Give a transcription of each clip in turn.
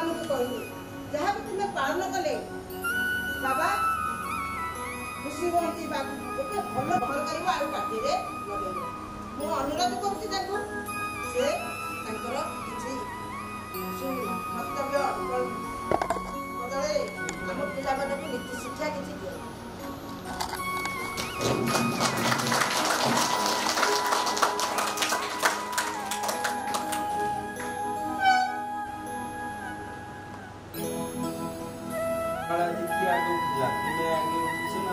ମାନଙ୍କୁ କହିଲି ଯାହା ବି ତୁମେ ପାଳନ କଲେ ବାବା ଖୁସି ହୁଅନ୍ତି। ଗୋଟେ ଭଲ ଭଲ କରିବ ଆଉ ପାଟିରେ ଲଗେଇବ। ମୁଁ ଅନୁରୋଧ କରୁଛି ତାଙ୍କୁ ସେ ତାଙ୍କର କିଛି ବକ୍ତବ୍ୟ ବଦଳରେ ଆମ ପିଲାମାନଙ୍କୁ ନୀତି ଶିକ୍ଷା କିଛି ଦିଅ।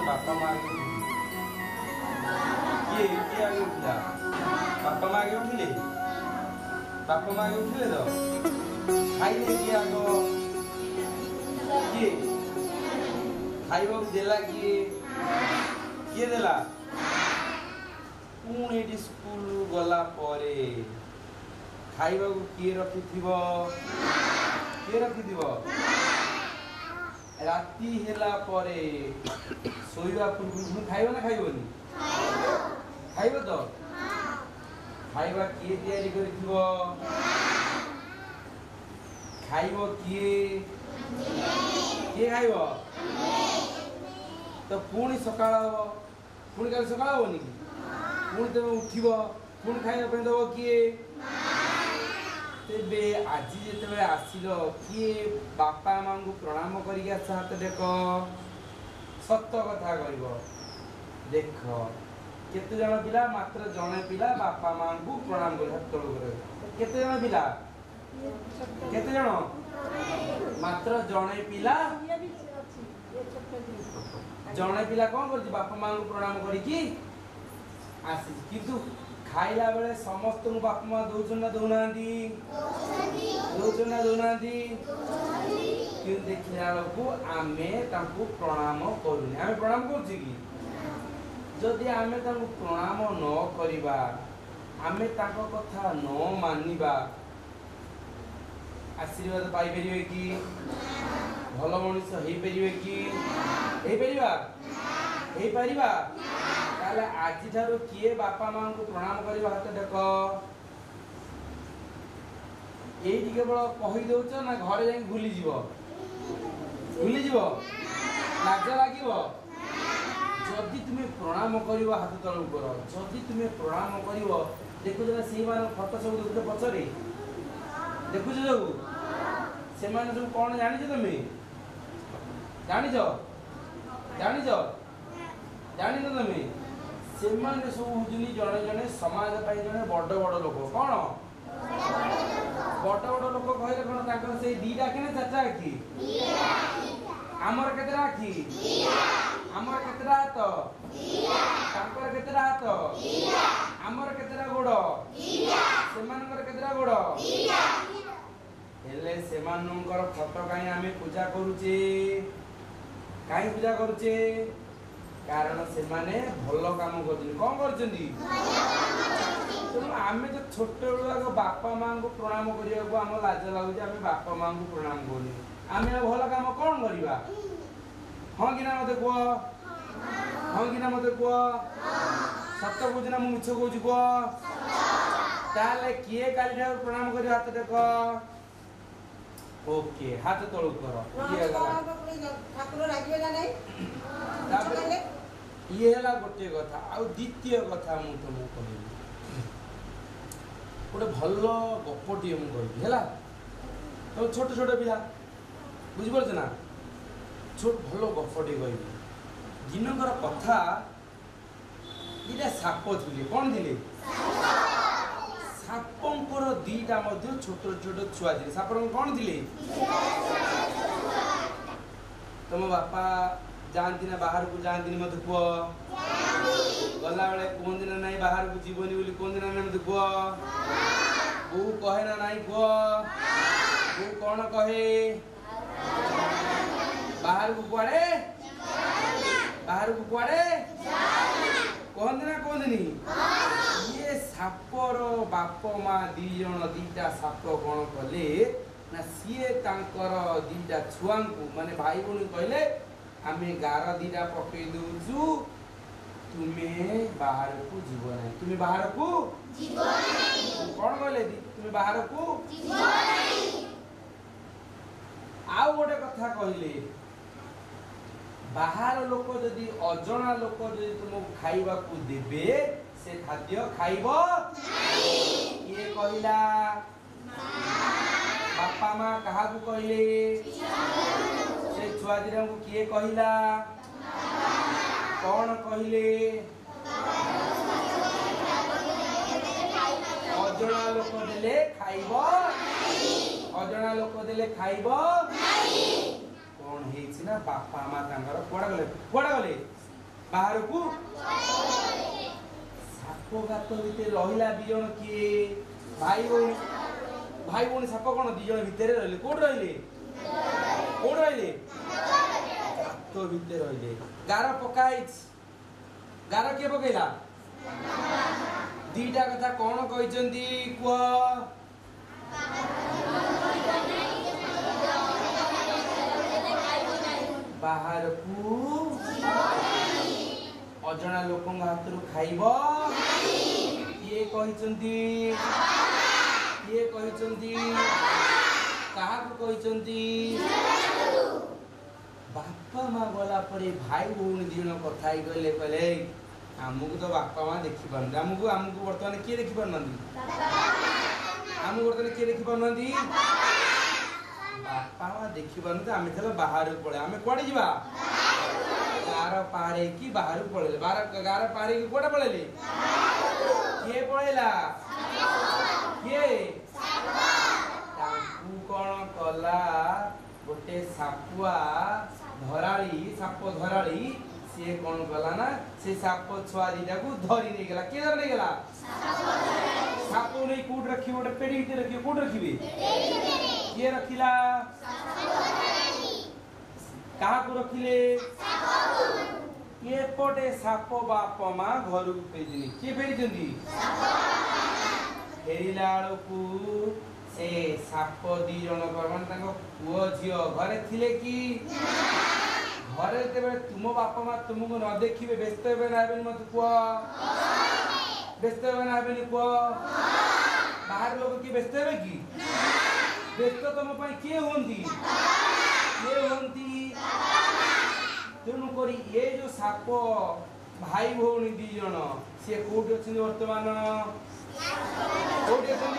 बापा माँ आगे किए आगे उठिला बापा माँ आगे उठिले बापा माँ आगे उठिले तो खाइले किए आगो किए खाइबा देला किए देला पुणी एटी स्कूल गला परे खाइबा किए रखिथिबो किए रखिथिबो राती हेला परे सोइबा पूर्व खाइबो ना खाइबोनी खाइबो तो खाइबा किए तैयारी करिथिबो खाइबो किए खाइबो तो पुणी सकाळ हो पुणी काल सकाळ होनी कि पुणी तमे उठिबो पुणी खाइबा पे दबो किए तेबे आज जिते आसिल किए बापा माँ को प्रणाम करके आस हाथ देख सत कथा कह देख केते जन पिला मात्र जने पिला बापा माँ को प्रणाम कर हाथ तल केते जन पिला केते जन मात्र जने पिला कौन कर बापा माँ को प्रणाम करके आसी किंतु खाइला बेले समस्त बापा माँ दौन ना दौना देखला आमे प्रणाम करूनी आमे प्रणाम करुचे कि जदि आमे प्रणाम न करिबा आमे ताको कथा न मानिबा आशीर्वाद पाई परिबे कि भल मनुष्य हेई परिबे कि हेई परिबा ताले आज ठारो किए बापा माँ को प्रणाम करबा हाथ देख एठी केवल कहि दउछ ना घरे जाई भूली जीवो लाज लागिवो जदि तुमे प्रणाम करिवो हाथ तळ उपर जदि तुमे प्रणाम करिवो देखु जरा सी मान फोटो सब देखु पछरे देखु जो से मान सब कोन जानि छ तुमे जानि न तुमे से माने सब हुजनी जणे जणे समाज पाई जणे बड़ बड़ लोक कोन बड़ लोक कहले कोन ताकर से दीटा केने चाचा आखी आमर केतरा आखी आमर केतरा हाथ ताकर केतरा हाथ आमर केतरा गोड़ सेमानकर केतरा गोड़ हेले सेमानकर फोटो काई आमे पूजा करूचे कारण से माने भलो काम करछन कोन करछन तो आमे जो छोट बेलू बापा माँ को प्रणाम करिया आम लाज लगुच आम बापा माँ को प्रणाम करूनी आमे भल काम कौन करवा हाँ कि ना मते कह सत कह ना मिछ कह कह किए काली प्रणाम कर हाथ देख ओके हाथ तलू कर ये है गोटे कथा आ द्वितीय कथा मु तुमको कहबी गोटे भल गपटे मुझे कहबी तुम छोट छोट पिला बुझिपार ना छोट भल गपटे कहबी दिनकर कथा दीटा साप थे कौन थे सापंकर दीटा छोट छोट छुआ थे साप कौन थे तुम बापा जाती ना बाहर को जाती मत कह गला बेले कहते ना ना बाहर को जीवनी बोली कहते ना मत कह बो कहे ना ना कह बो कौन कहे बाहर को कुआड़े कहते ना कहते ये सापर बाप माँ दी जन दीटा साप कौन कले ना सीए दीटा छुआ माने भाई भौणी कहले आमे गार दीटा पकई दउचु तुम्हें बाहर को जीव नहीं तुम्हें बाहर को जीव नहीं कौन कहले दी तुम्हें बाहर को जीव नहीं आउ गोटे कथा कहले बाहर लोक जदि अजणा लोक जदि तुमको खाइबा को देबे से खाद्य खाइब किए कहला बापा माँ कहा को कहले से छुआ दिरा को किए कहला कौन कहले अजणा लोक देले खाइब अजणा लोक देले खाइब कौन हेछि ना बापा माँ तांकर कोड़ा गले बाहर को साप गात भितर रहिला दिजण किए भाई भौणी साप कौन दिजण भितर रहिले कोड रहिले तो भितर रहिले गार पकाइछ गार के पकेला दीटा कथा कौन कहिसंती कुआ बाहर को अजणा लोक हाथ खाइब किए कहिसंती कहा कहिसंती बापा माँ गला परे भाई भौणी दिन कथा गले कहले आमको तो बापा माँ देखी पारन आमको बर्तमान किए देखी पारन आमको बर्तमान किए देखी पारन बापा माँ देखी पारन तो आम थोड़ा बाहर पड़े आम कड़े जा गार पारे की बाहर पड़े गार पारे की कड़े पड़े किए पड़ेला किए कौन कला गोटे सापुआ धराड़ी साप धराड़ी सी कौन कला ना से साप छुआ दीटा को धरी नहीं गला के धर नहीं गला साप नहीं कोड रखी गोटे पेड़ी भीतर रखी कोड रखिबे किए रखिला कहा को रखिले ये पटे साप बाप माँ घर को फेरिदिनी किए फेरिदिनी फेरिला को से साप दी जन कर पुओ झियो घरे थिले कि घरे तेबे तुम बापा माँ तुमको न देखिबे व्यस्त हेबे ना हेबे मत कुआ व्यस्त हेबे ना हेबे कुआ बाहर लोग की व्यस्त हेबे कि व्यस्त तुम पई के होंदी तेणु करी ये जो साप भाई भौणी दी जन सी कोठी अछिन वर्तमान कोठी अछिन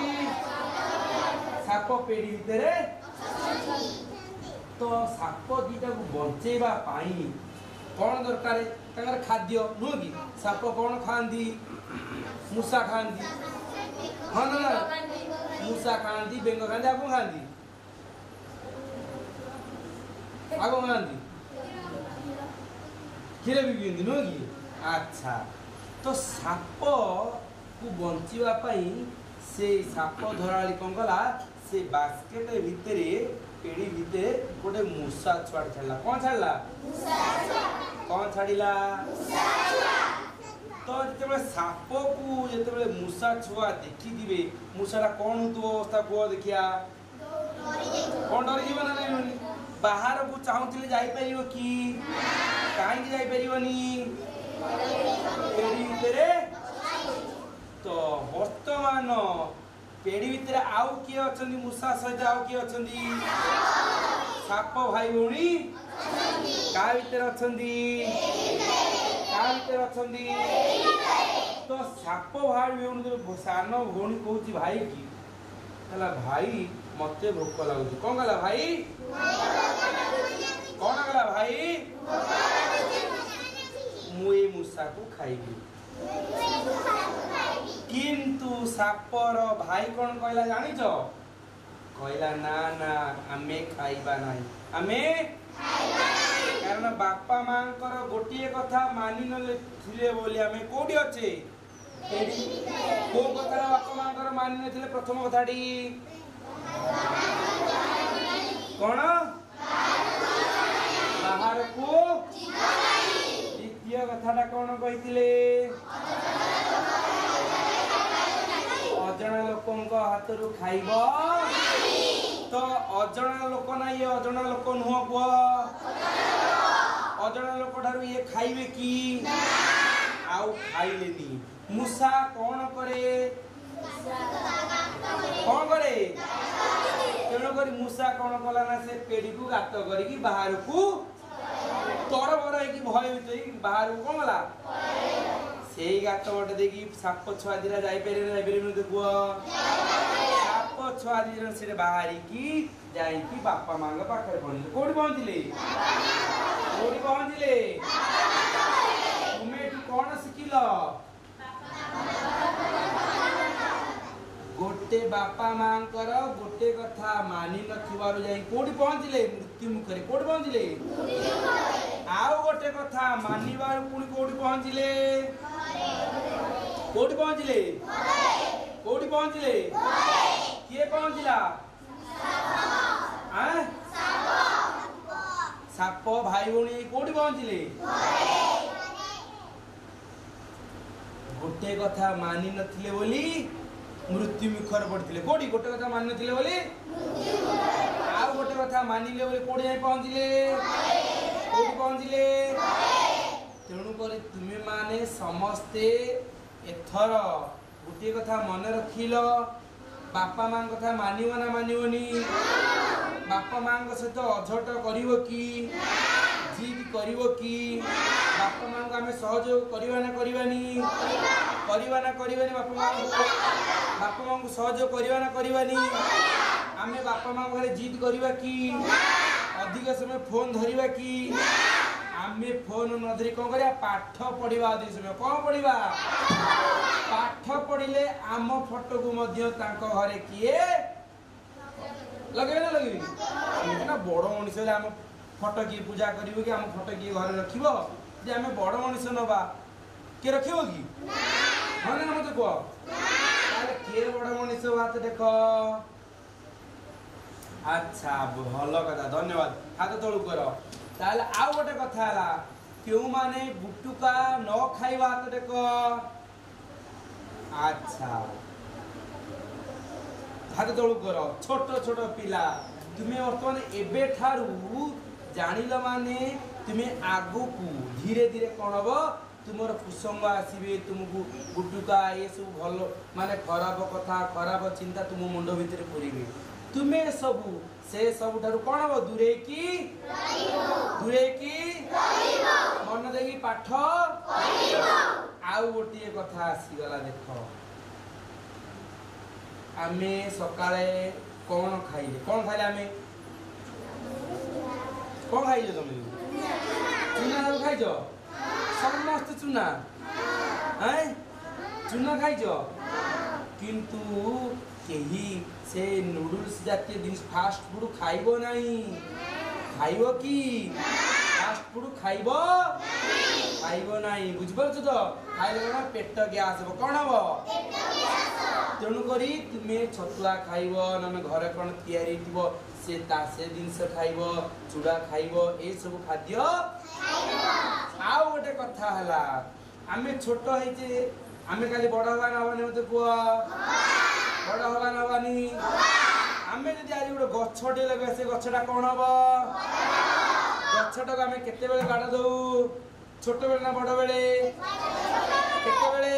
साप पेड़ी भितर तो साप दीटा को बचेबा पाई कौन दरकार तंगर खाद्य नुह कि साप कौन खांदी मूसा खांदी हाँ ना मूसा खांदी बेंग खांदी आगो खांदी क्षीर भी पिंदी नुह कि अच्छा तो साप को बंचीबा पाई से साप धराली कौन कला से बास्केट भितर पेड़ी भितर गोटे मूसा छुआ छाड़ला कौन छाड़ला कौन छाड़िला तो जिते साप को जिते मूसा छुआ देखी दिबे मूसाटा कौन होतो ता को देखिया कौन डरी जीवन नहीं बाहर को चाहूले जाई परियो कि काहे जाई परियोनी पेड़ी भितर तो वर्तमान पेड़ी भितर आउ किए अछंदी मूसा सहित आउ किए अछंदी साप भाई भौणी का भितर अछंदी तो साप भाई भौणी सान भौणी कहूची भाई की कहला भाई मते भोक लागुची कौन कहला भाई कौन कहला भाई मुए मूसा को खाइबी किंतु सापर भाई कौन कहला जानिच कहला ना ना आमे खाइबा नाही आमे कारण बापा मांकर गोटे कथा मानि नले थिले बोली आमे कोडी अछे को कथा बापा मांकर मानि नथिले प्रथम कथाडी कौन बाहर को द्वितीय कथाटा कौन कहिथिले अजणा लोक हाथ रु खाइब तो अजणा लोक ना ये अजणा लोक नुह कुह अजणा लोक ठारू ये खाइबे कि आउ खाइलेनी मूसा कौन करे तेणु ତେଣୁକରି ମୂଷା କ'ଣ କଲା ନା ସେ ପେଡ଼ିକୁ ଗାତ କରିକି ବାହାରକୁ ତରବର ହେଇକି ଭୟଭୀତ ହେଇକି ବାହାରକୁ କ'ଣ ଗଲା ସେଇ ଗାତ ଗୋଟେ ଦେଇକି ସାପ ଛୁଆ ଦିଟା ଯାଇପାରିବେନି କୁହ ସାପ ଛୁଆ ଦିଟା ସେଠି ବାହାରିକି ଯାଇକି ବାପା ମାଙ୍କ ପାଖରେ ପହଞ୍ଚିଲେ। କୋଉଠି ପହଞ୍ଚିଲେ? କୋଉଠି ପହଞ୍ଚିଲେ? ତୁମେ ଏଠି କ'ଣ ଶିଖିଲ? गोटे बापा मांकर गोटे कथा मानि नथिबारु जाई कोठी पहुंचले मृत्यु मुखरे कोठी पहुंचले आउ गोटे कथा मानिबारु पुणी कोठी पहुंचले कोठी पहुंचले कोठी पहुंचले किए पहुंचला आ साप भाई भौणी कोठी पहुंचले गोटे कथा मानि नथिले बोली मृत्यु मुखर पड़ते कोड़ी गोटे कथा मान नथिले बोली आउ गोटे कथा मानिले बोली कोड़ी जाई पहुंचले कोड़ी पहुंचले तेणु कर तुमे माने समस्ते एथर गोटे कथा मन रखिल बापा मां कथा मानिव ना मानिवनी बापा मां सहित अझट करिवो कि जिद करिवो कि बापा मां को आमे सहयोग करिवा ना करिवानी बापा मां को सहयोग करिवा ना करिवानी आमे बापा मां घरे जिद करिवा कि अधिक समय फोन धरिवा कि आमे फोन न धरि कोन करिया पाठ पढिवा अधिक समय कोन पढिवा पाठ पढिले आम फोटो को मध्य तांको घरे किए लगेबे ना लगेबे ना बड़ मनुष्य आम फोटो की पूजा करिवो कि आम फोटो की घरे रखिबो जे आमे बड़ मनुष्य नबा के रखिबो कि ना ना मते को ताले के बड़ मनुष्य बात देखो अच्छा भलो कथा धन्यवाद हाथ तळु करो ताले आउ गोटे कथा हला केउ माने गुटुका न खाइबा हाथ देखो अच्छा हाथ तळु करो छोट छोट पिला तुमे वर्तमान एबे ठारू जानिल माने तुमे आगु को धीरे धीरे कोन हबो तुमर कुसंग आसीबे तुमको गुटुका ये सब भलो माने खराब कथा खराब चिंता तुम मुंडो भीतर पुरीबे तुमे सब से सब ठारू कोन हबो दूरे की मन देगी पाठ पढिबो आउ गोटे कथा आसी गला देखो आमे सकाळे कोन खाइले आमे कोन खाइले तुम चुना खाइजो समस्त चुना हैं चुना खाइजो किंतु केही से नूडल्स जातीय जिनिस फास्ट फूड खाइबो नहीं खाइबो कि फास्ट फूड खाइबो नहीं बुझिपारछ तो खाइले कोन पेट गैस हो कोन हो तेणु करी तुमे छतुआ खाइबो न घरे कोन तयारी थिबो से जिनस खाइबो चूड़ा खाइबो ए सब खाद्य खाइबो आउ गोटे कथा हला आमे छोट हेजे आमे खाली बड़ हवा ना हवानी मते कुआ बड़ हवा ना हवानी आमे जदि आज गोटे गछटे लगे से गछटा कोन हबो गछटा को आमे केते बेले काट दउ छोट बेले ना बड़ बेले केते बेले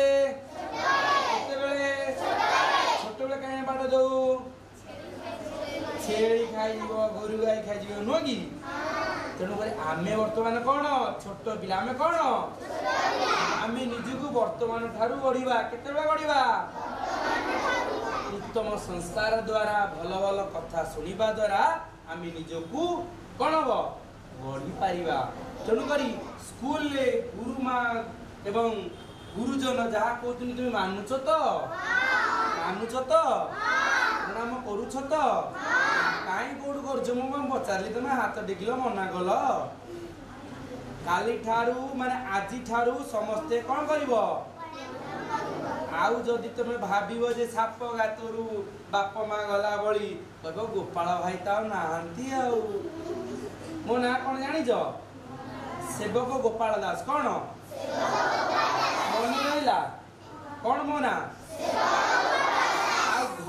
छोट बेले काहे काट दउ छेड़ी खाई जीवो गोरु गाई खाई जीवो नो कि तेणु कर आमे वर्तमान कोन छोट पिला आमे कोन आमे निजु को वर्तमान ठारू बढ़िबा केते बेले बढ़िबा उत्तम संस्कार द्वारा भलो भलो कथा सुनिबा द्वारा आमे निजु कोन हो बढ़ी पारिबा तेणु करी स्कूल ले गुरुमा एवं गुरुजन जहा कहतुनी तुम मानुछ तो प्रणाम करूछ तो काई कोड करछ मु पचारली तुम हाथ टेकिलो मना गल काली ठारू माने आजी ठारू समस्ते कोन करिवो आउ जदि तुम भाबिबो जे साप गातरू बाप मा गला बळी कहबो गोपाल भाई ताऊ नाहंती आउ मो ना कोन जानि जो सेवक गोपाल दास कोन मन रहिला कोन मो ना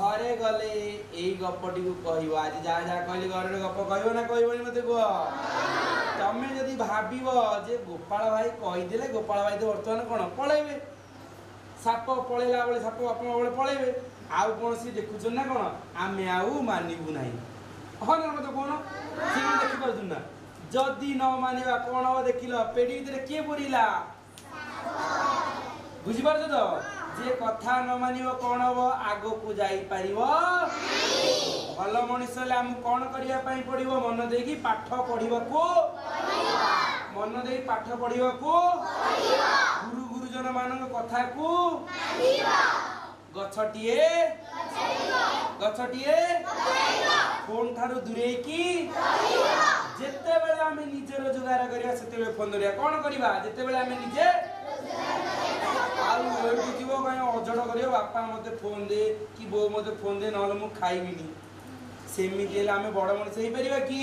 घरे गले एई गपटी को कहिबो आज जा जा कहली घरे गप कहिबो ना कहिबोनी मते को तमे जदी भाबिबो जे गोपाल भाई कहि देले गोपाल भाई तो वर्तमान कोन पळेबे साप पळेला बेले साप अपन बेले पळेबे आउ कोन सी देखुछ ना कोन आमे आउ मानिबु नाही ହଁ ନା ମତେ କହୁନ ସେ ଦେଖି ପାରୁଛୁ ନା ଯଦି ନ ମାନିବା କଣ ହବ ଦେଖିଲ ପେଡି ଭିତରେ କିଏ ପୁରିଲା ବୁଝିପାରୁଛ ତ ଯେ କଥା ନ ମାନିବ କଣ ହବ ଆଗକୁ ଯାଇପାରିବ ଭଲ ମଣିଷ ହେଲେ ଆମକୁ କଣ କରିବା ପାଇଁ ପଡିବ ମନ ଦେଇକି ପାଠ ପଢିବାକୁ ମନ ଦେଇ ପାଠ ପଢିବାକୁ ଗୁରୁ ଗୁରୁଜନ ମାନଙ୍କ କଥାକୁ ଗଛଟିଏ ଫୋନ ଠାରୁ ଦୂରେଇକି ଯେତେବେଳେ ଆମେ ନିଜେ ରୋଜଗାର କରିବା ସେତେବେଳେ ଫୋନ ଧରିବା କଣ କରିବା ଯେତେବେଳେ ଆମେ ନିଜେ ଆଉ ଏଇଠି ଯିବ କାଇଁ ଅଜଡ଼ କରିବ ବାପା ମତେ ଫୋନ ଦେ କି ବୋଉ ମତେ ଫୋନ ଦେ ନହେଲେ ମୁଁ ଖାଇବିନି ସେମିତି ହେଲେ ଆମେ ବଡ ମଣିଷ ହେଇପାରିବା କି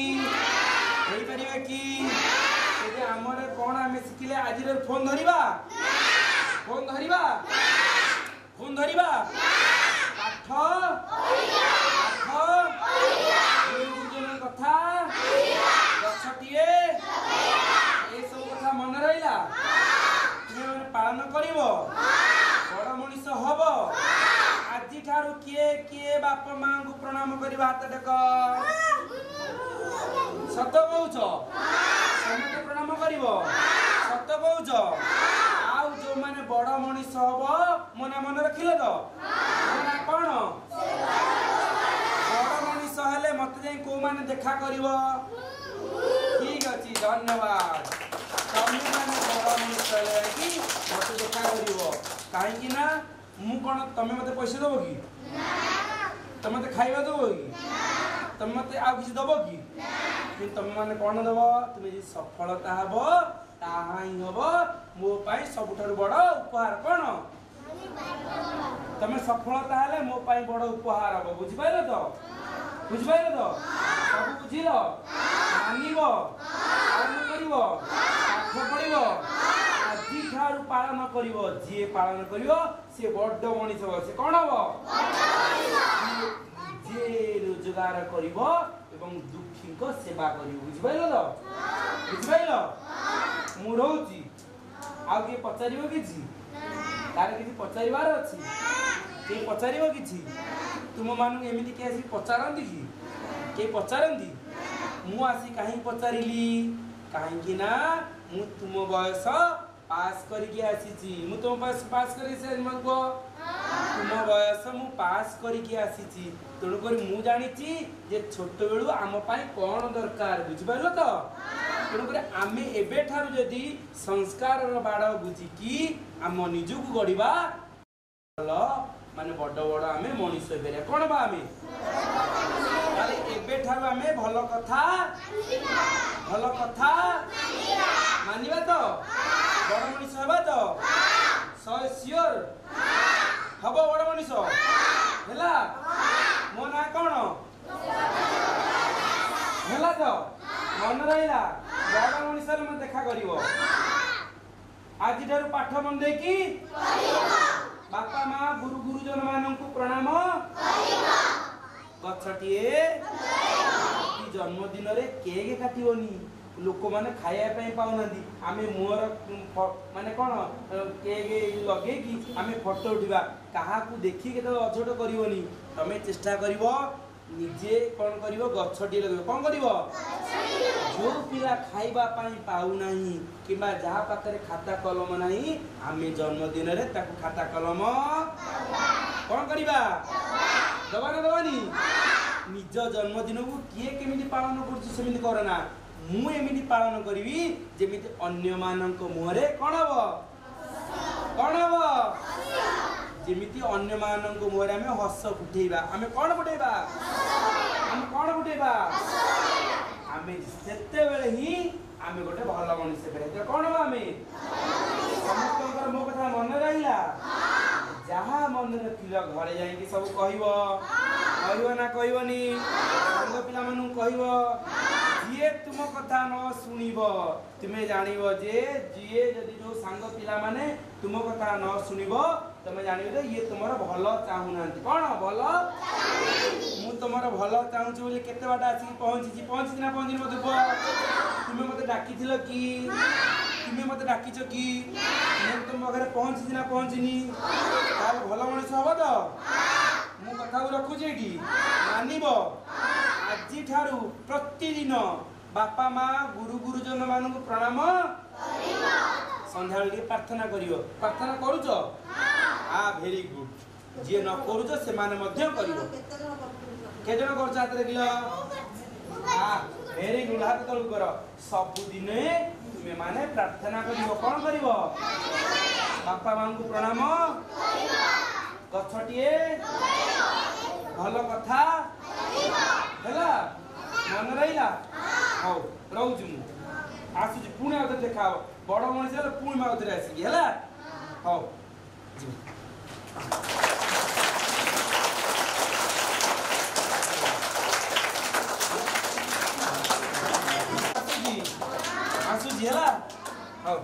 ଯଦି ଆମର କଣ ଆମେ ଶିଖିଲେ ଆଜିର ଫୋନ ଧରିବା ପାଠ କଥା ଗଛଟିଏ ଏସବୁ କଥା ମନେ ରହିଲା ପାଳନ କରିବ ବଡ ମଣିଷ ହବ ଆଜି ଠାରୁ କିଏ କିଏ ବାପା ମାଙ୍କୁ ପ୍ରଣାମ କରିବା ହାତ ଟେକ ସତ କହୁଛ ସମସ୍ତେ ପ୍ରଣାମ କରିବ ସତ କହୁଛ ଆଉ ଯୋଉମାନେ ବଡ ମଣିଷ ହବ ମନେ ରଖିଲ ତ କଣ ବଡ ମଣିଷ ହେଲେ ମତେ ଯାଇ କୋଉମାନେ ଦେଖା କରିବ ଠିକ ଅଛି ଧନ୍ୟବାଦ ତମେ ମାନେ ବଡ ମଣିଷ ହେଲେ କି ମତେ ଦେଖା କରିବ କାହିଁକି ନା ମୁଁ କଣ ତମେ ମତେ ପଇସା ଦବ କି ତମେ ମତେ ଖାଇବା ଦବ କି ତମେ ମତେ ଆଉ କିଛି ଦବ କି କିନ୍ତୁ ତମେ ମାନେ କଣ ଦବ ତୁମେ ଯଦି ସଫଳତା ହବ ତାହା ହିଁ ହବ ମୋ ପାଇଁ ସବୁଠାରୁ ବଡ ଉପହାର କଣ ତମେ ସଫଳତା ହେଲେ ମୋ ପାଇଁ ବଡ ଉପହାର ହବ ବୁଝିପାରିଲ ତ ସବୁ ବୁଝିଲ ମାନିବ ପାଳନ କରିବ ପାଠ ପଢିବ ଆଜି ଠାରୁ ପାଳନ କରିବ ଯିଏ ପାଳନ କରିବ ସେ ବଡ ମଣିଷ ହବ ସେ କଣ ହବ ଯିଏ ରୋଜଗାର କରିବ ଏବଂ ଦୁଃଖୀଙ୍କ ସେବା କରିବ ବୁଝିପାରିଲ ମୁଁ ରହୁଛି ଆଉ କିଏ ପଚାରିବ କିଛି ତାର କିଛି ପଚାରିବାର ଅଛି କିଏ ପଚାରିବ କିଛି ତୁମ ମାନଙ୍କୁ ଏମିତି କିଏ ଆସିକି ପଚାରନ୍ତି କି କିଏ ପଚାରନ୍ତି ମୁଁ ଆସି କାହିଁକି ପଚାରିଲି କାହିଁକି ନା ମୁଁ ତୁମ ବୟସ ପାସ୍ କରିକି ଆସିଛି ମୁଁ ତୁମ ବୟସ ପାସ୍ କରିକି ତୁମ ବୟସ ମୁଁ ପାସ୍ କରିକି ଆସିଛି ତେଣୁକରି ମୁଁ ଜାଣିଛି ଯେ ଛୋଟ ବେଳୁ ଆମ ପାଇଁ କଣ ଦରକାର ବୁଝିପାରିଲ ତ ତେଣୁକରି ଆମେ ଏବେଠାରୁ ଯଦି ସଂସ୍କାରର ବାଡ଼ ବୁଝିକି ଆମ ନିଜକୁ ଗଢିବା ଭଲ ମାନେ ବଡ ଆମେ ମଣିଷ ହେଇପାରିବା କଣ ବା ଆମେ ତାହେଲେ ଏବେଠାରୁ ଆମେ ଭଲ କଥା ମାନିବା ତ ବଡ ମଣିଷ ହେବା ତ ସିଓର ହବ ବଡ ମଣିଷ ହେଲା ମୋ ନାଁ କଣ ହେଲା ତ ମନେ ରହିଲା ବଡ ମଣିଷ ହେଲେ ମତେ ଦେଖା କରିବ ଆଜିଠାରୁ ପାଠ ମନ ଦେଇକି ବାପା ମା ଗୁରୁ ଗୁରୁଜନ ମାନଙ୍କୁ ପ୍ରଣାମ ଗଛଟିଏ ଜନ୍ମଦିନରେ କେକ୍ କାଟିବନି ଲୋକମାନେ ଖାଇବା ପାଇଁ ପାଉନାହାନ୍ତି ଆମେ ମୁହଁର ମାନେ କଣ କେକ୍ ଲଗେଇକି ଆମେ ଫଟୋ ଉଠିବା କାହାକୁ ଦେଖି କେତେବେଳେ ଅଝଟ କରିବନି ତମେ ଚେଷ୍ଟା କରିବ ନିଜେ କଣ କରିବ ଗଛଟିଏ ଲଗେଇବ କଣ କରିବ ଯୋଉ ପିଲା ଖାଇବା ପାଇଁ ପାଉନାହିଁ କିମ୍ବା ଯାହା ପାଖରେ ଖାତା କଲମ ନାହିଁ ଆମେ ଜନ୍ମଦିନରେ ତାକୁ ଖାତା କଲମ କଣ କରିବା ଦବା ନା ଦବାନି ନିଜ ଜନ୍ମଦିନକୁ କିଏ କେମିତି ପାଳନ କରୁଛି ସେମିତି କର ନା ମୁଁ ଏମିତି ପାଳନ କରିବି ଯେମିତି ଅନ୍ୟମାନଙ୍କ ମୁହଁରେ କଣ ହବ ଯେମିତି ଅନ୍ୟମାନଙ୍କ ମୁହଁରେ ଆମେ ହସ ଫୁଟେଇବା ଆମେ କଣ ଫୁଟେଇବା ଆମେ ସେତେବେଳେ ହିଁ ଆମେ ଗୋଟେ ଭଲ ମଣିଷ କରିବା କଣ ହବ ଆମେ ସମସ୍ତଙ୍କର ମୋ କଥା ମନେ ରହିଲା ଯାହା ମନେ ରଖିଲ ଘରେ ଯାଇକି ସବୁ କହିବ ନା କହିବନି ସାଙ୍ଗ ପିଲାମାନଙ୍କୁ କହିବ ଯିଏ ତୁମ କଥା ନ ଶୁଣିବ ତୁମେ ଜାଣିବ ଯେ ଯିଏ ଯଦି ଯୋଉ ସାଙ୍ଗ ପିଲାମାନେ ତୁମ କଥା ନ ଶୁଣିବ ତମେ ଜାଣିବ ଯେ ଇଏ ତୁମର ଭଲ ଚାହୁଁନାହାନ୍ତି କଣ ଭଲ ମୁଁ ତୁମର ଭଲ ଚାହୁଁଛି ବୋଲି କେତେ ବାଟ ଆସିକି ପହଞ୍ଚିଛି ନା ପହଞ୍ଚିନି ମତେ କୁହ ତୁମେ ମତେ ଡାକିଥିଲ କି ତୁମେ ମତେ ଡାକିଛ କି ମୁଁ ତୁମ ପାଖରେ ପହଞ୍ଚିଛି ନା ପହଞ୍ଚିନି ତାହେଲେ ଭଲ ମଣିଷ ହବ ତ ମୁଁ କଥାକୁ ରଖୁଛି ଏଇଠି ମାନିବ ଆଜି ଠାରୁ ପ୍ରତିଦିନ ବାପା ମା ଗୁରୁ ଗୁରୁଜନ ମାନଙ୍କୁ ପ୍ରଣାମ ସନ୍ଧ୍ୟାବେଳେ ଟିକେ ପ୍ରାର୍ଥନା କରିବ। ପ୍ରାର୍ଥନା କରୁଛ? Very good. ଯିଏ ନ କରୁଛ ସେମାନେ ମଧ୍ୟ କରିବ। କେତେ ଜଣ କରୁଛ ହାତରେ ଦିଅ? Very good. ହାତ ତଳକୁ କର। ସବୁଦିନେ ତୁମେ ମାନେ ପ୍ରାର୍ଥନା କରିବ। କଣ କରିବ? ବାପା ମାଙ୍କୁ ପ୍ରଣାମ, ଗଛଟିଏ, ଭଲ କଥା ହେଲା, ମନେ ରହିଲା? ହଉ ରହୁଛି ମୁଁ, ଆସୁଛି ପୁଣି ଆଉ ଥରେ ଦେଖା ହବ। ବଡ ମଣିଷ ହେଲେ ପୁଣି ଆଉ ଥରେ ଆସିକି ହେଲା। ହଉ ଆସୁଛି ହେଲା। ହଉ।